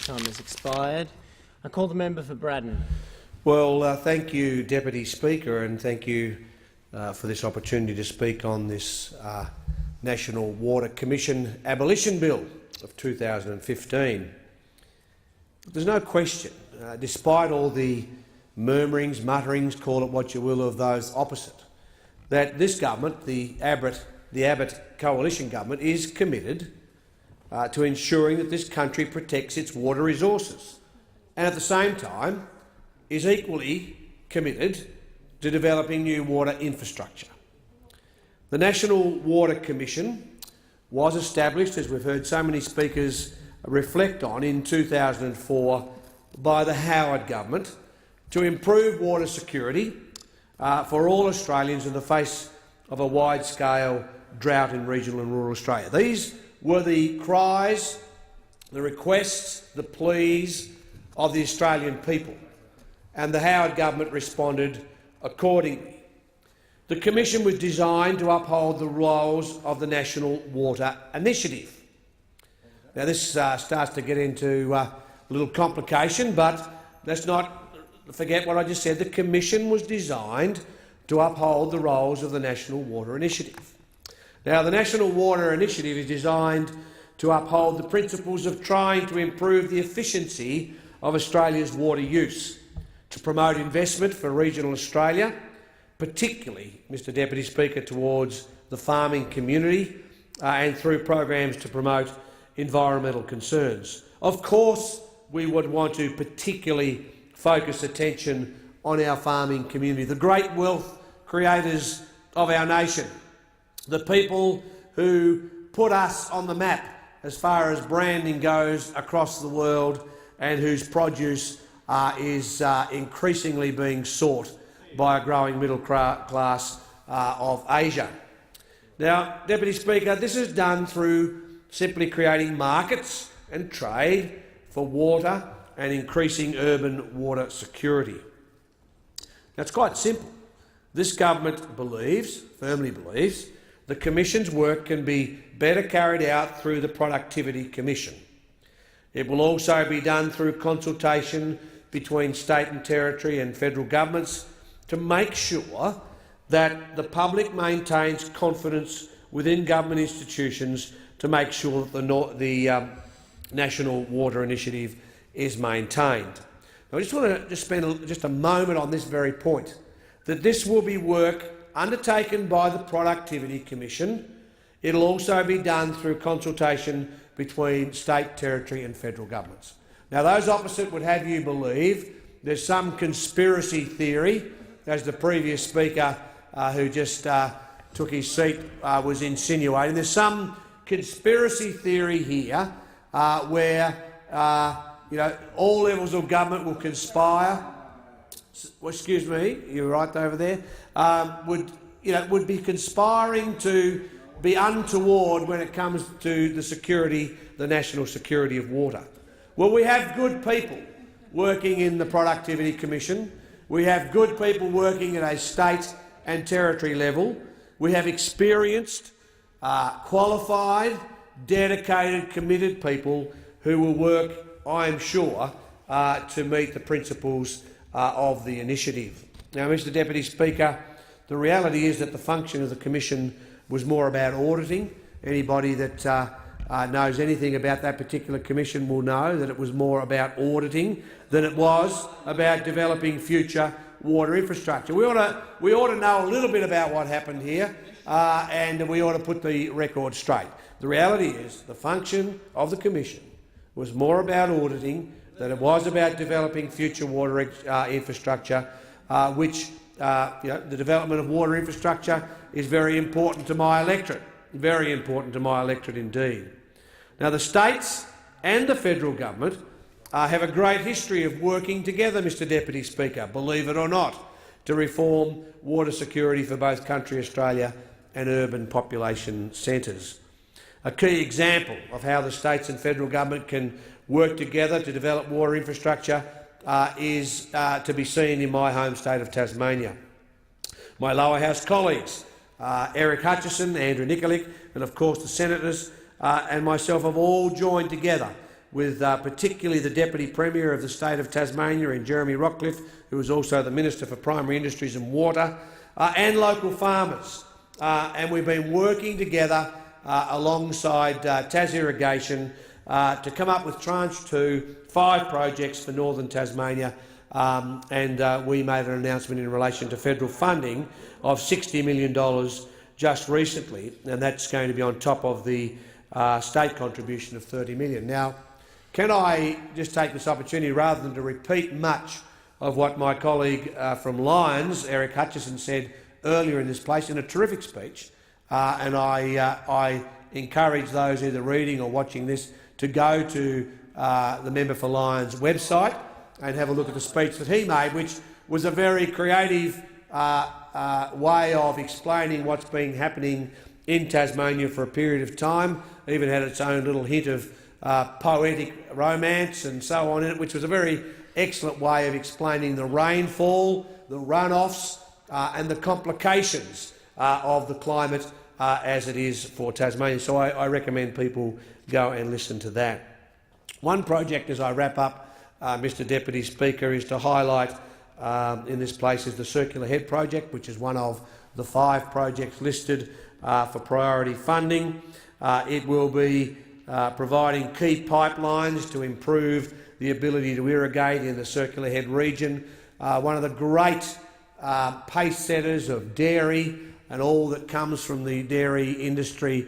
Time has expired. I call the member for Braddon. Well, thank you, Deputy Speaker, and thank you for this opportunity to speak on this National Water Commission Abolition Bill of 2015. There's no question, despite all the murmurings, mutterings, call it what you will, of those opposite, that this government, the Abbott coalition government, is committed to ensuring that this country protects its water resources, and at the same time is equally committed to developing new water infrastructure. The National Water Commission was established, as we've heard so many speakers reflect on, in 2004 by the Howard government to improve water security for all Australians in the face of a wide-scale drought in regional and rural Australia. These were the cries, the requests, the pleas of the Australian people, and the Howard government responded accordingly. The Commission was designed to uphold the roles of the National Water Initiative. Now, this starts to get into a little complication, but let's not forget what I just said. The Commission was designed to uphold the roles of the National Water Initiative. Now, the National Water Initiative is designed to uphold the principles of trying to improve the efficiency of Australia's water use, to promote investment for regional Australia, particularly, Mr Deputy Speaker, towards the farming community, and through programs to promote environmental concerns. Of course, we would want to particularly focus attention on our farming community, the great wealth creators of our nation, the people who put us on the map as far as branding goes across the world, and whose produce is increasingly being sought by a growing middle class of Asia. Now, Deputy Speaker, this is done through simply creating markets and trade for water and increasing urban water security. Now, it's quite simple. This government firmly believes, the Commission's work can be better carried out through the Productivity Commission. It will also be done through consultation between state and territory and federal governments to make sure that the public maintains confidence within government institutions, to make sure that the National Water Initiative is maintained. Now, I just want to spend just a moment on this very point, that this will be work undertaken by the Productivity Commission. It will also be done through consultation between state, territory and federal governments. Now, those opposite would have you believe there's some conspiracy theory, as the previous speaker who just took his seat was insinuating. There's some conspiracy theory here where all levels of government will conspire. Well, excuse me, you're right over there. Would be conspiring to be untoward when it comes to the national security of water. Well, we have good people working in the Productivity Commission. We have good people working at a state and territory level. We have experienced, qualified, dedicated, committed people who will work, I am sure, to meet the principles of the initiative. Now, Mr Deputy Speaker, the reality is that the function of the Commission was more about auditing. Anybody that knows anything about that particular commission will know that it was more about auditing than it was about developing future water infrastructure. We ought to know a little bit about what happened here, and we ought to put the record straight. The reality is the function of the Commission was more about auditing than it was about developing future water infrastructure, which the development of water infrastructure is very important to my electorate, very important to my electorate indeed. Now, the states and the federal government have a great history of working together, Mr Deputy Speaker, believe it or not, to reform water security for both country Australia and urban population centres. A key example of how the states and federal government can work together to develop water infrastructure is to be seen in my home state of Tasmania. My lower house colleagues, Eric Hutchison, Andrew Nikolic, and of course the senators and myself have all joined together with particularly the Deputy Premier of the state of Tasmania in Jeremy Rockcliffe, who is also the Minister for Primary Industries and Water, and local farmers. And we've been working together alongside Tas Irrigation to come up with Tranche 2, 5 projects for northern Tasmania, and we made an announcement in relation to federal funding of $60 million just recently, and that's going to be on top of the state contribution of $30 million. Now, can I just take this opportunity, rather than to repeat much of what my colleague from Lions, Eric Hutchison, said earlier in this place in a terrific speech, and I encourage those either reading or watching this to go to the Member for Lions website and have a look at the speech that he made, which was a very creative way of explaining what's been happening in Tasmania for a period of time. Even had its own little hint of poetic romance and so on in it, which was a very excellent way of explaining the rainfall, the runoffs and the complications of the climate as it is for Tasmania. So I recommend people go and listen to that. One project, as I wrap up, Mr Deputy Speaker, is to highlight in this place is the Circular Head project, which is one of the 5 projects listed for priority funding. It will be providing key pipelines to improve the ability to irrigate in the Circular Head region, one of the great pace setters of dairy and all that comes from the dairy industry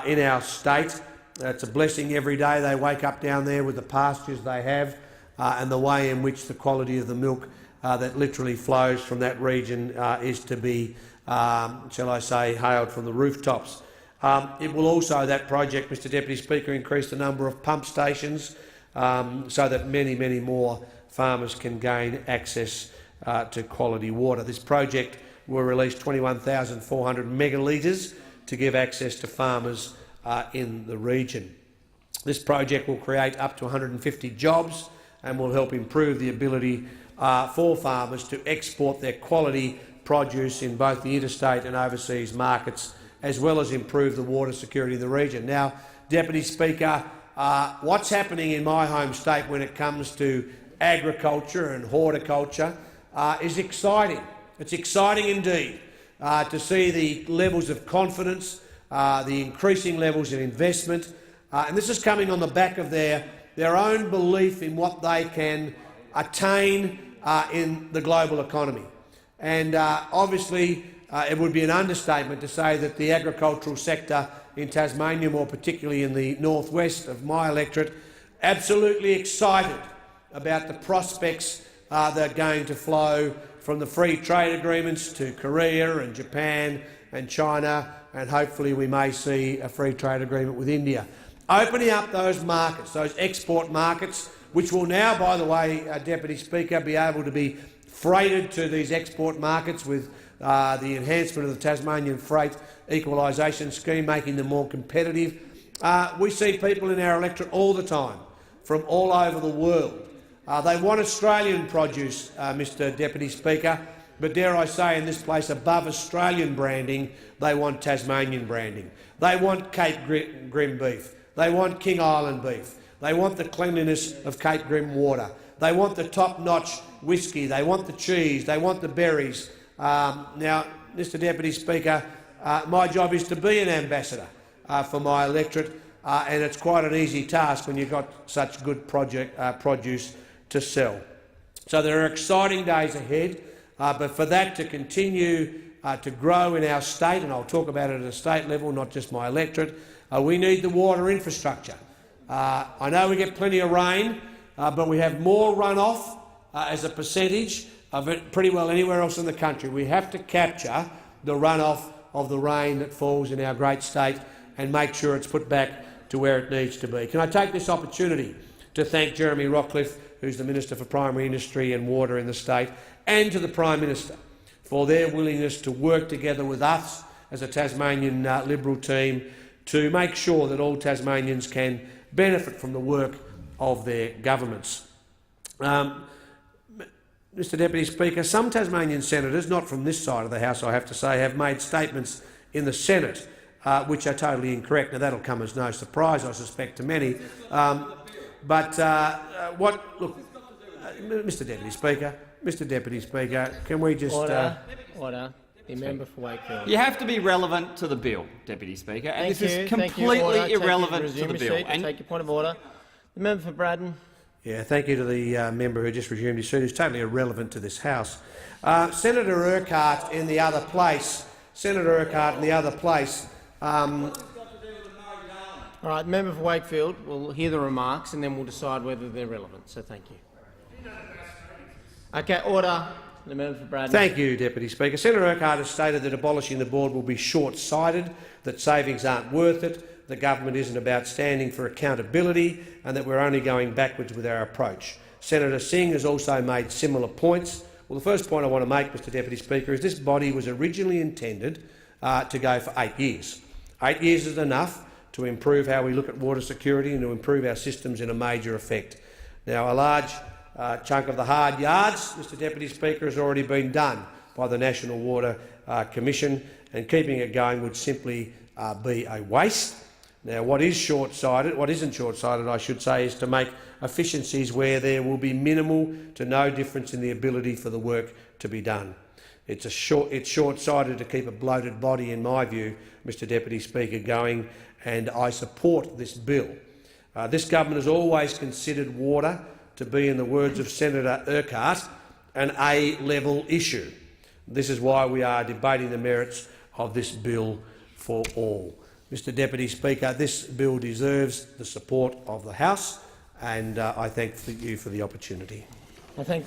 in our state. It's a blessing every day they wake up down there with the pastures they have and the way in which the quality of the milk that literally flows from that region is to be, shall I say, hailed from the rooftops. It will also, that project, Mr Deputy Speaker, increase the number of pump stations so that many, many more farmers can gain access to quality water. This project will release 21,400 megalitres to give access to farmers in the region. This project will create up to 150 jobs and will help improve the ability for farmers to export their quality produce in both the interstate and overseas markets, as well as improve the water security of the region. Now, Deputy Speaker, what's happening in my home state when it comes to agriculture and horticulture is exciting. It's exciting indeed to see the levels of confidence, the increasing levels of investment, and this is coming on the back of their own belief in what they can attain in the global economy. And obviously it would be an understatement to say that the agricultural sector in Tasmania, more particularly in the northwest of my electorate, absolutely excited about the prospects that are going to flow from the free trade agreements to Korea and Japan and China, and hopefully we may see a free trade agreement with India. Opening up those markets, those export markets, which will now, by the way, Deputy Speaker, be able to be freighted to these export markets with the enhancement of the Tasmanian Freight Equalisation Scheme, making them more competitive. We see people in our electorate all the time from all over the world. They want Australian produce, Mr Deputy Speaker, but dare I say in this place, above Australian branding, they want Tasmanian branding. They want Cape Grim beef. They want King Island beef. They want the cleanliness of Cape Grim water. They want the top-notch whisky. They want the cheese. They want the berries. Now, Mr Deputy Speaker, my job is to be an ambassador for my electorate, and it's quite an easy task when you've got such good produce to sell. So there are exciting days ahead, but for that to continue to grow in our state, and I'll talk about it at a state level, not just my electorate, we need the water infrastructure. I know we get plenty of rain, but we have more runoff as a percentage of it pretty well anywhere else in the country. We have to capture the runoff of the rain that falls in our great state and make sure it's put back to where it needs to be. Can I take this opportunity to thank Jeremy Rockcliffe, who's the Minister for Primary Industry and Water in the state, and to the Prime Minister for their willingness to work together with us as a Tasmanian Liberal team to make sure that all Tasmanians can benefit from the work of their governments. Mr Deputy Speaker, some Tasmanian senators, not from this side of the House I have to say, have made statements in the Senate which are totally incorrect. Now that'll come as no surprise, I suspect, to many. But Mr. Deputy Speaker, can we just Order. The member for Wakefield. You have to be relevant to the bill, Deputy Speaker, and this is Thank you. completely Order. irrelevant Resume to the your bill. seat. Take your point of order. The member for Braddon. Yeah, thank you to the member who just resumed his seat, who's totally irrelevant to this House. Senator Urquhart in the other place. All right, the member for Wakefield will hear the remarks and then we'll decide whether they're relevant. So thank you. Okay, order. The member for Braddon. Thank you, Deputy Speaker. Senator Urquhart has stated that abolishing the board will be short-sighted, that savings aren't worth it, the government isn't about standing for accountability and that we're only going backwards with our approach. Senator Singh has also made similar points. Well, the first point I want to make, Mr Deputy Speaker, is this body was originally intended to go for 8 years. 8 years is enough to improve how we look at water security and to improve our systems in a major effect. Now, a large chunk of the hard yards, Mr Deputy Speaker, has already been done by the National Water Commission, and keeping it going would simply be a waste. Now, what isn't short-sighted, I should say, is to make efficiencies where there will be minimal to no difference in the ability for the work to be done. It's short-sighted to keep a bloated body, in my view, Mr Deputy Speaker, going, and I support this bill. This government has always considered water to be, in the words of Senator Urquhart, an A-level issue. This is why we are debating the merits of this bill for all. Mr Deputy Speaker, this bill deserves the support of the House, and I thank you for the opportunity. I thank